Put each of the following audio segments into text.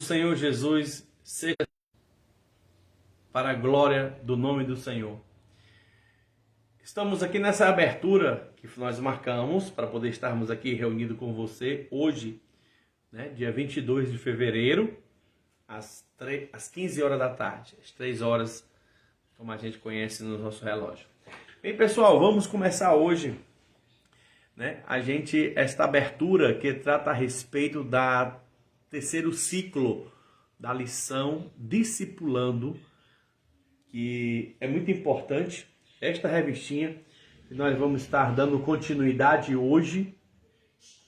Senhor Jesus seja para a glória do nome do Senhor. Estamos aqui nessa abertura que nós marcamos para poder estarmos aqui reunidos com você hoje, dia 22 de fevereiro, às 15 horas da tarde, às 3 horas, como a gente conhece no nosso relógio. Bem, pessoal, vamos começar hoje, esta abertura que trata a respeito da terceiro ciclo da lição Discipulando, que é muito importante, esta revistinha, que nós vamos estar dando continuidade hoje,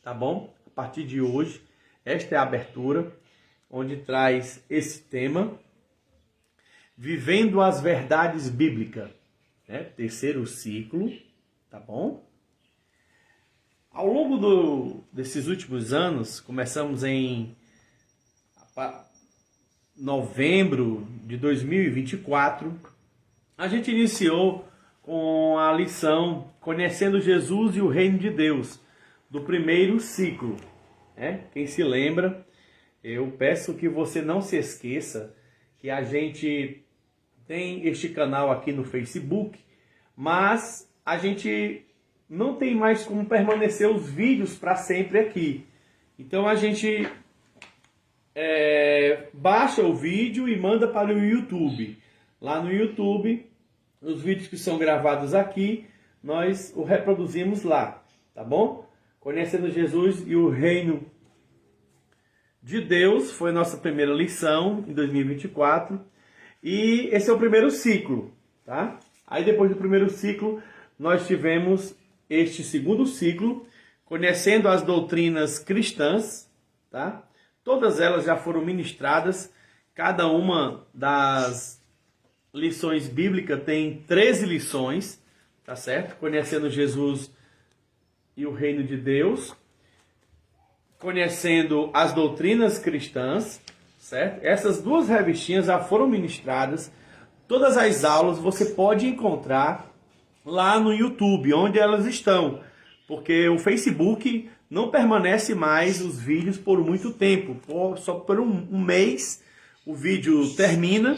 tá bom? A partir de hoje, esta é a abertura, onde traz esse tema, Vivendo as Verdades Bíblicas, terceiro ciclo, tá bom? Ao longo desses últimos anos, começamos em novembro de 2024, a gente iniciou com a lição Conhecendo Jesus e o Reino de Deus, do primeiro ciclo. Quem se lembra, eu peço que você não se esqueça que a gente tem este canal aqui no Facebook, mas a gente não tem mais como permanecer os vídeos para sempre aqui. Então a gente baixa o vídeo e manda para o YouTube. Lá no YouTube, os vídeos que são gravados aqui, nós o reproduzimos lá, tá bom? Conhecendo Jesus e o Reino de Deus, foi nossa primeira lição em 2024. E esse é o primeiro ciclo, tá? Aí depois do primeiro ciclo, nós tivemos este segundo ciclo, Conhecendo as Doutrinas Cristãs, tá? Todas elas já foram ministradas, cada uma das lições bíblicas tem 13 lições, tá certo? Conhecendo Jesus e o Reino de Deus, Conhecendo as Doutrinas Cristãs, certo? Essas duas revistinhas já foram ministradas, todas as aulas você pode encontrar lá no YouTube, onde elas estão, porque o Facebook não permanece mais os vídeos por muito tempo, só por um mês o vídeo termina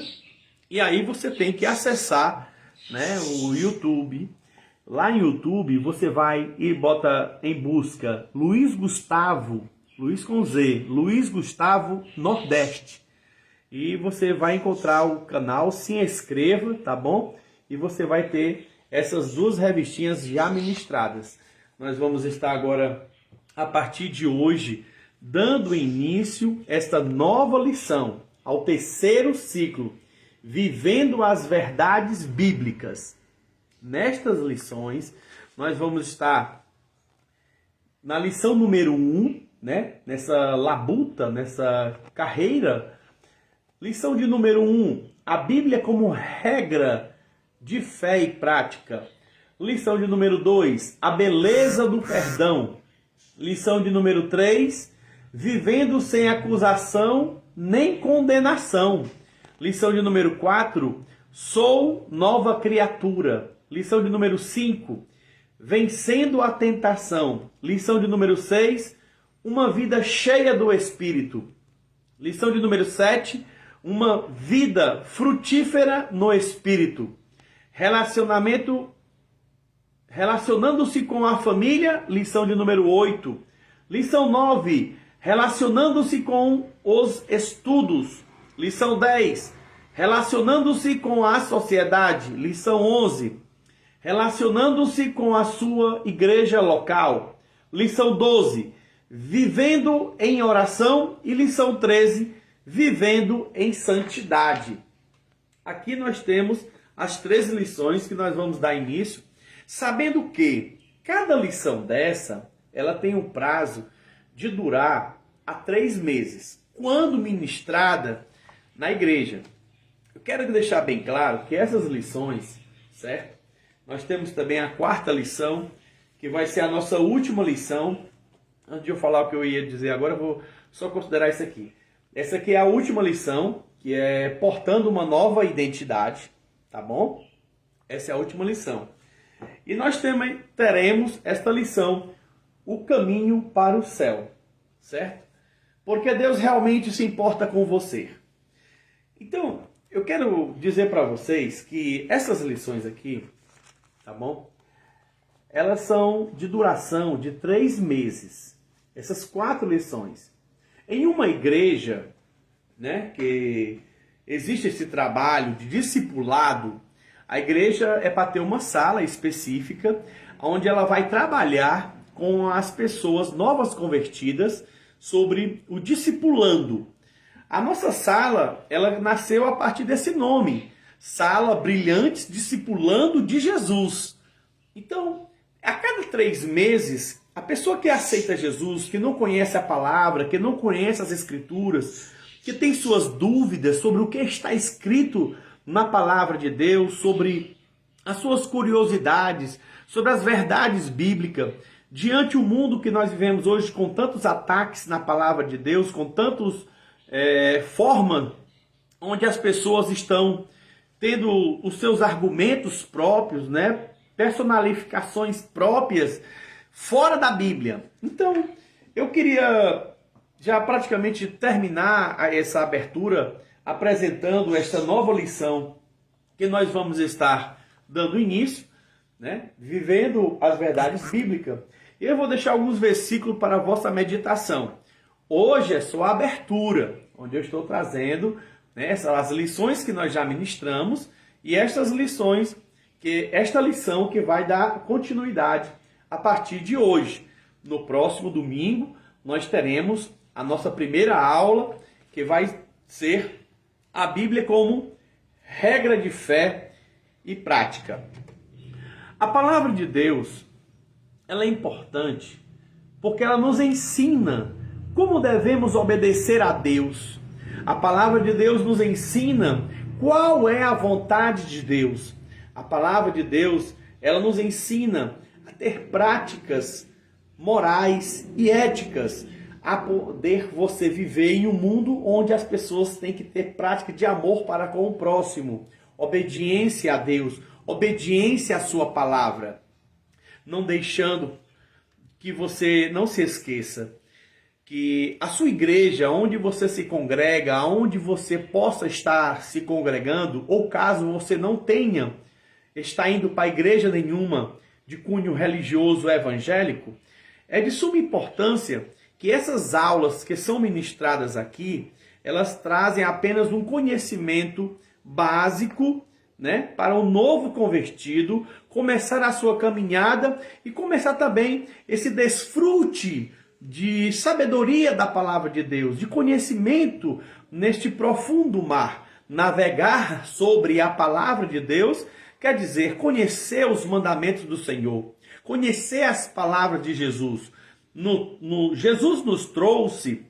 e aí você tem que acessar o YouTube. Lá no YouTube você vai e bota em busca Luiz Gustavo, Luiz com Z, Luiz Gustavo Nordeste. E você vai encontrar o canal, se inscreva, tá bom? E você vai ter essas duas revistinhas já ministradas. Nós vamos estar agora, a partir de hoje, dando início a esta nova lição, ao terceiro ciclo, Vivendo as Verdades Bíblicas. Nestas lições, nós vamos estar na lição número 1, nessa labuta, nessa carreira. Lição de número 1, a Bíblia como regra de fé e prática. Lição de número 2, a beleza do perdão. Lição de número 3, vivendo sem acusação nem condenação. Lição de número 4, sou nova criatura. Lição de número 5, vencendo a tentação. Lição de número 6, uma vida cheia do Espírito. Lição de número 7, uma vida frutífera no Espírito. Relacionando-se com a família, lição de número 8. Lição 9, relacionando-se com os estudos. Lição 10, relacionando-se com a sociedade. Lição 11, relacionando-se com a sua igreja local. Lição 12, vivendo em oração. E lição 13, vivendo em santidade. Aqui nós temos as 13 lições que nós vamos dar início, sabendo que cada lição dessa, ela tem um prazo de durar a 3 meses, quando ministrada na igreja. Eu quero deixar bem claro que essas lições, certo? Nós temos também a 4ª lição, que vai ser a nossa última lição. Antes de eu falar o que eu ia dizer agora, eu vou só considerar isso aqui. Essa aqui é a última lição, que é portando uma nova identidade, tá bom? Essa é a última lição. E nós também teremos esta lição, o caminho para o céu, certo? porque Deus realmente se importa com você. Então, eu quero dizer para vocês que essas lições aqui, tá bom? Elas são de duração de 3 meses. Essas 4 lições. Em uma igreja, né, que existe esse trabalho de discipulado, a igreja é para ter uma sala específica, onde ela vai trabalhar com as pessoas novas convertidas sobre o discipulando. A nossa sala, ela nasceu a partir desse nome, Sala Brilhantes Discipulando de Jesus. Então, a cada 3 meses, a pessoa que aceita Jesus, que não conhece a palavra, que não conhece as escrituras, que tem suas dúvidas sobre o que está escrito na palavra de Deus, sobre as suas curiosidades, sobre as verdades bíblicas, diante do mundo que nós vivemos hoje, com tantos ataques na palavra de Deus, com tantos formas onde as pessoas estão tendo os seus argumentos próprios, né? Personalificações próprias fora da Bíblia. Então, eu queria já praticamente terminar essa abertura apresentando esta nova lição que nós vamos estar dando início, né? Vivendo as verdades bíblicas. E eu vou deixar alguns versículos para a vossa meditação. Hoje é só a abertura, onde eu estou trazendo, né, as lições que nós já ministramos e estas lições, esta lição que vai dar continuidade a partir de hoje. No próximo domingo, nós teremos a nossa primeira aula, que vai ser a Bíblia como regra de fé e prática. A palavra de Deus, ela é importante porque ela nos ensina como devemos obedecer a Deus. A palavra de Deus nos ensina qual é a vontade de Deus. A palavra de Deus, ela nos ensina a ter práticas morais e éticas, a poder você viver em um mundo onde as pessoas têm que ter prática de amor para com o próximo, obediência a Deus, obediência à sua palavra. Não deixando que você não se esqueça que a sua igreja, onde você se congrega, onde você possa estar se congregando, ou caso você não tenha, está indo para igreja nenhuma de cunho religioso evangélico, é de suma importância que essas aulas que são ministradas aqui, elas trazem apenas um conhecimento básico, né, para o novo convertido começar a sua caminhada e começar também esse desfrute de sabedoria da palavra de Deus, de conhecimento neste profundo mar. Navegar sobre a palavra de Deus quer dizer conhecer os mandamentos do Senhor, conhecer as palavras de Jesus. Jesus nos trouxe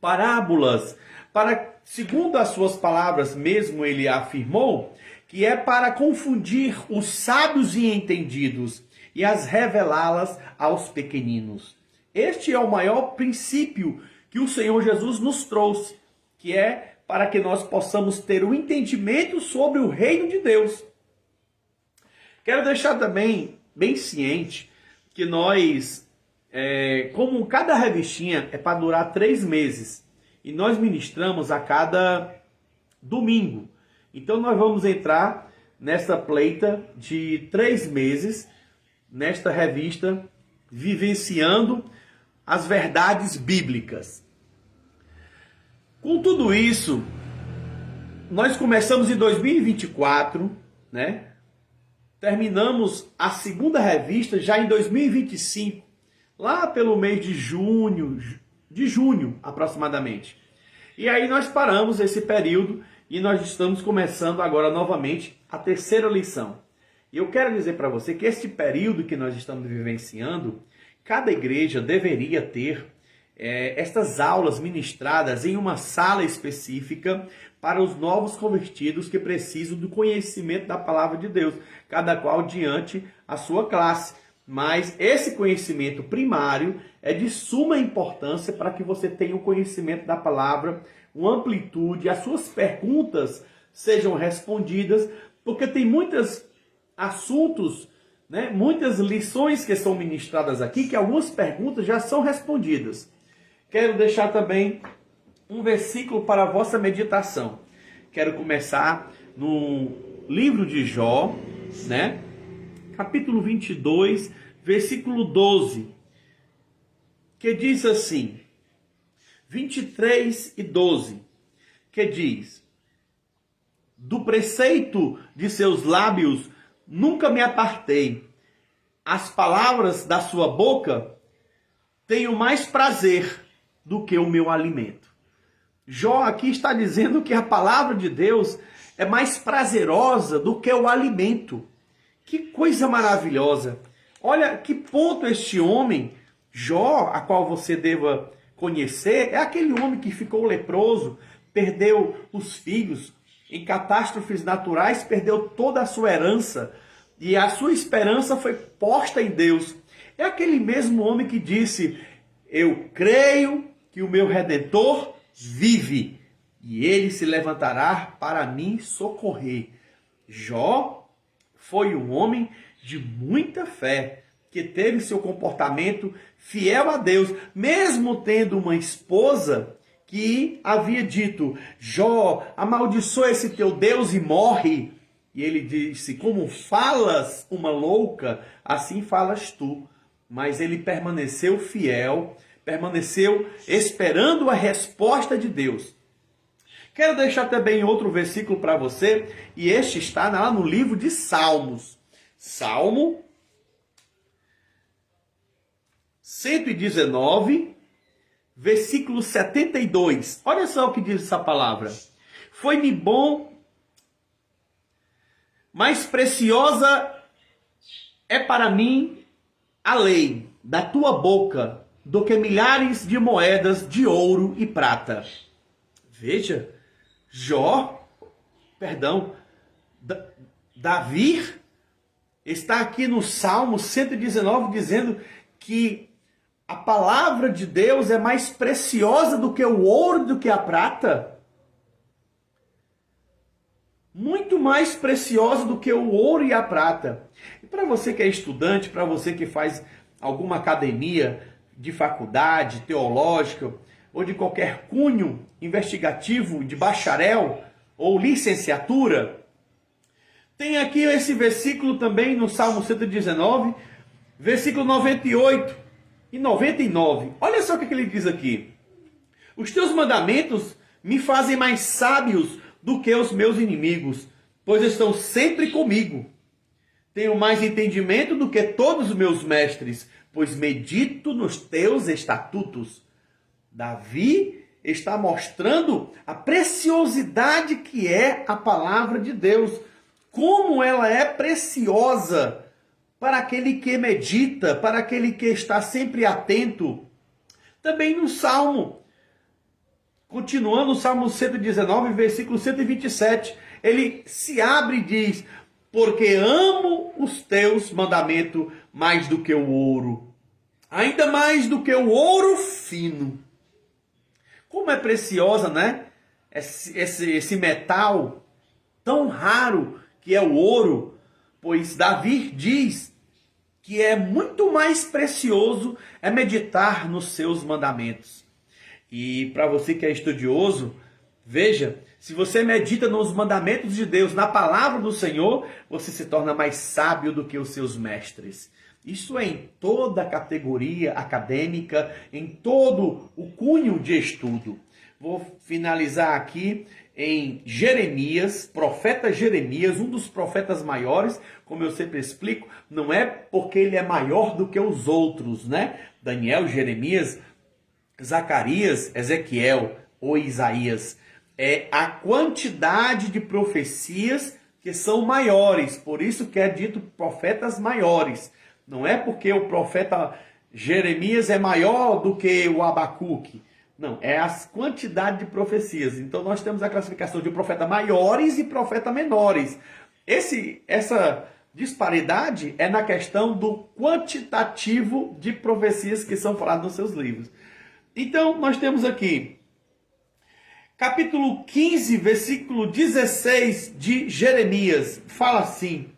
parábolas para, segundo as suas palavras mesmo, ele afirmou, que é para confundir os sábios e entendidos e as revelá-las aos pequeninos. Este é o maior princípio que o Senhor Jesus nos trouxe, que é para que nós possamos ter o entendimento sobre o reino de Deus. Quero deixar também bem ciente que nós, como cada revistinha é para durar 3 meses, e nós ministramos a cada domingo. Então nós vamos entrar nessa pleita de 3 meses, nesta revista, vivenciando as verdades bíblicas. Com tudo isso, nós começamos em 2024, né? Terminamos a segunda revista já em 2025, lá pelo mês de junho aproximadamente. E aí nós paramos esse período e nós estamos começando agora novamente a terceira lição. E eu quero dizer para você que este período que nós estamos vivenciando, cada igreja deveria ter estas aulas ministradas em uma sala específica para os novos convertidos que precisam do conhecimento da palavra de Deus, cada qual diante a sua classe. Mas esse conhecimento primário é de suma importância para que você tenha o conhecimento da palavra, uma amplitude, as suas perguntas sejam respondidas, porque tem muitos assuntos, né, muitas lições que são ministradas aqui, que algumas perguntas já são respondidas. quero deixar também um versículo para a vossa meditação. Quero começar no livro de Jó, né? Capítulo 22, versículo 12, que diz assim, 23 e 12, que diz: do preceito de seus lábios nunca me apartei, as palavras da sua boca tenho mais prazer do que o meu alimento. Jó aqui está dizendo que a palavra de Deus é mais prazerosa do que o alimento. Que coisa maravilhosa! Olha que ponto este homem, Jó, a qual você deva conhecer, é aquele homem que ficou leproso, perdeu os filhos, em catástrofes naturais, perdeu toda a sua herança, e a sua esperança foi posta em Deus. É aquele mesmo homem que disse: eu creio que o meu Redentor vive, e ele se levantará para mim socorrer. Jó foi um homem de muita fé, que teve seu comportamento fiel a Deus, mesmo tendo uma esposa que havia dito: Jó, amaldiçoa esse teu Deus e morre. E ele disse: como falas uma louca, assim falas tu. Mas ele permaneceu fiel, permaneceu esperando a resposta de Deus. Quero deixar também outro versículo para você, e este está lá no livro de Salmos. Salmo 119, versículo 72. Olha só o que diz essa palavra. Foi-me bom, mais preciosa é para mim a lei da tua boca do que milhares de moedas de ouro e prata. Veja, Davi está aqui no Salmo 119 dizendo que a palavra de Deus é mais preciosa do que o ouro, do que a prata. Muito mais preciosa do que o ouro e a prata. E para você que é estudante, para você que faz alguma academia de faculdade teológica ou de qualquer cunho investigativo de bacharel ou licenciatura, tem aqui esse versículo também no Salmo 119, versículo 98 e 99. Olha só o que ele diz aqui. Os teus mandamentos me fazem mais sábios do que os meus inimigos, pois estão sempre comigo. Tenho mais entendimento do que todos os meus mestres, pois medito nos teus estatutos. Davi está mostrando a preciosidade que é a palavra de Deus, como ela é preciosa para aquele que medita, para aquele que está sempre atento. Também no Salmo, continuando o Salmo 119, versículo 127, ele se abre e diz: porque amo os teus mandamentos mais do que o ouro, ainda mais do que o ouro fino. Como é preciosa, né? Esse metal tão raro que é o ouro, pois Davi diz que é muito mais precioso é meditar nos seus mandamentos. E para você que é estudioso, veja, se você medita nos mandamentos de Deus, na palavra do Senhor, você se torna mais sábio do que os seus mestres. Isso é em toda a categoria acadêmica, em todo o cunho de estudo. Vou finalizar aqui em Jeremias, profeta Jeremias, um dos profetas maiores, como eu sempre explico, não é porque ele é maior do que os outros, né? Daniel, Jeremias, Zacarias, Ezequiel ou Isaías. É a quantidade de profecias que são maiores, por isso que é dito profetas maiores. Não é porque o profeta Jeremias é maior do que o Abacuque. Não, é a quantidade de profecias. Então nós temos a classificação de profeta maiores e profeta menores. Essa disparidade é na questão do quantitativo de profecias que são faladas nos seus livros. Então nós temos aqui capítulo 15, versículo 16 de Jeremias. Fala assim: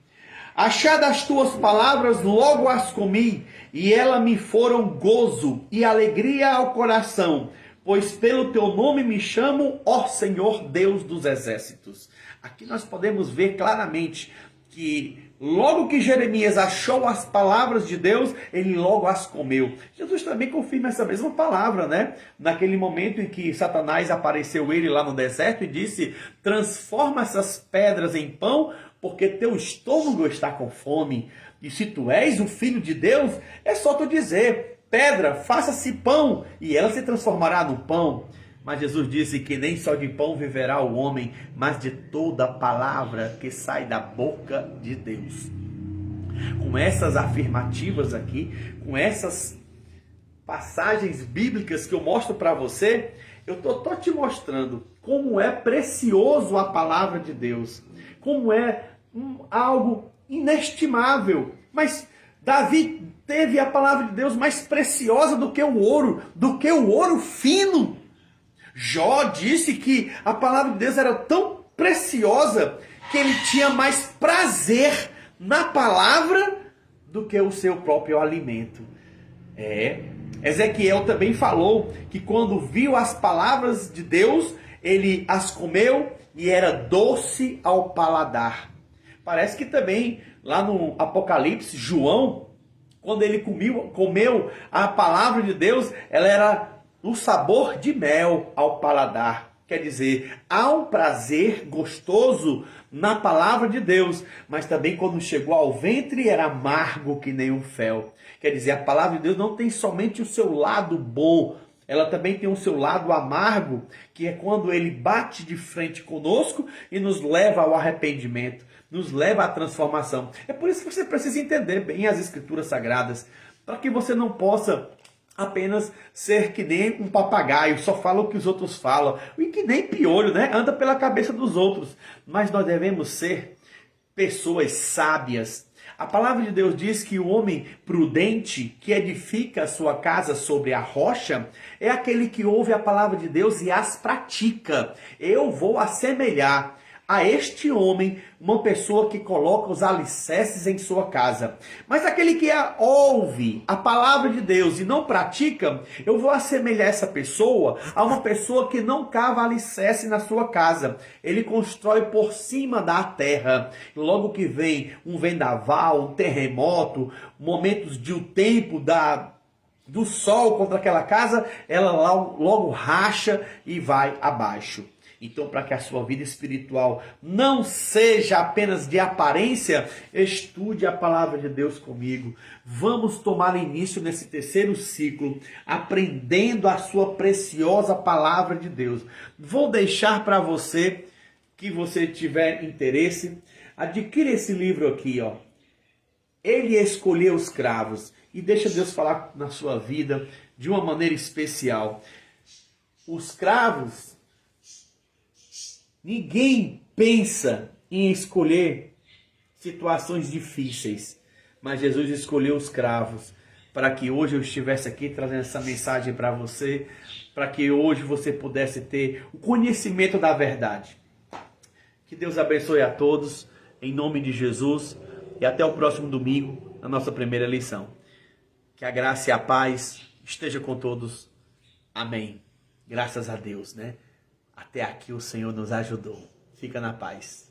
Achadas as tuas palavras, logo as comi, e elas me foram gozo e alegria ao coração, pois pelo teu nome me chamo, ó Senhor Deus dos exércitos. Aqui nós podemos ver claramente que logo que Jeremias achou as palavras de Deus, ele logo as comeu. Jesus também confirma essa mesma palavra, né? Naquele momento em que Satanás apareceu ele lá no deserto e disse: transforma essas pedras em pão, porque teu estômago está com fome. E se tu és o filho de Deus, é só tu dizer: pedra, faça-se pão, e ela se transformará no pão. Mas Jesus disse que nem só de pão viverá o homem, mas de toda palavra que sai da boca de Deus. Com essas afirmativas aqui, com essas passagens bíblicas que eu mostro para você, eu estou te mostrando como é precioso a palavra de Deus, como é algo inestimável. Mas Davi teve a palavra de Deus mais preciosa do que o ouro fino. Jó disse que a palavra de Deus era tão preciosa que ele tinha mais prazer na palavra do que o seu próprio alimento. Ezequiel também falou que quando viu as palavras de Deus, ele as comeu e era doce ao paladar. Parece que também lá no Apocalipse, João, quando ele comeu a palavra de Deus, ela era o sabor de mel ao paladar. Quer dizer, há um prazer gostoso na palavra de Deus, mas também quando chegou ao ventre era amargo que nem um fel. Quer dizer, a palavra de Deus não tem somente o seu lado bom, ela também tem o seu lado amargo, que é quando ele bate de frente conosco e nos leva ao arrependimento, nos leva à transformação. É por isso que você precisa entender bem as Escrituras Sagradas, para que você não possa apenas ser que nem um papagaio, só fala o que os outros falam, e que nem piolho, né? Anda pela cabeça dos outros. Mas nós devemos ser pessoas sábias. A palavra de Deus diz que o homem prudente, que edifica a sua casa sobre a rocha, é aquele que ouve a palavra de Deus e as pratica. Eu vou assemelhar a este homem uma pessoa que coloca os alicerces em sua casa. Mas aquele que ouve a palavra de Deus e não pratica, eu vou assemelhar essa pessoa a uma pessoa que não cava alicerce na sua casa. Ele constrói por cima da terra. Logo que vem um vendaval, um terremoto, momentos de o tempo do sol contra aquela casa, ela logo racha e vai abaixo. Então, para que a sua vida espiritual não seja apenas de aparência, estude a palavra de Deus comigo. Vamos tomar início nesse terceiro ciclo, aprendendo a sua preciosa palavra de Deus. Vou deixar para você, que você tiver interesse, adquira esse livro aqui, ó. Ele escolheu os cravos, e deixa Deus falar na sua vida de uma maneira especial. Os cravos, ninguém pensa em escolher situações difíceis, mas Jesus escolheu os cravos para que hoje eu estivesse aqui trazendo essa mensagem para você, para que hoje você pudesse ter o conhecimento da verdade. Que Deus abençoe a todos, em nome de Jesus, e até o próximo domingo, na nossa primeira lição. Que a graça e a paz esteja com todos. Amém. Graças a Deus, né? Até aqui o Senhor nos ajudou. Fica na paz.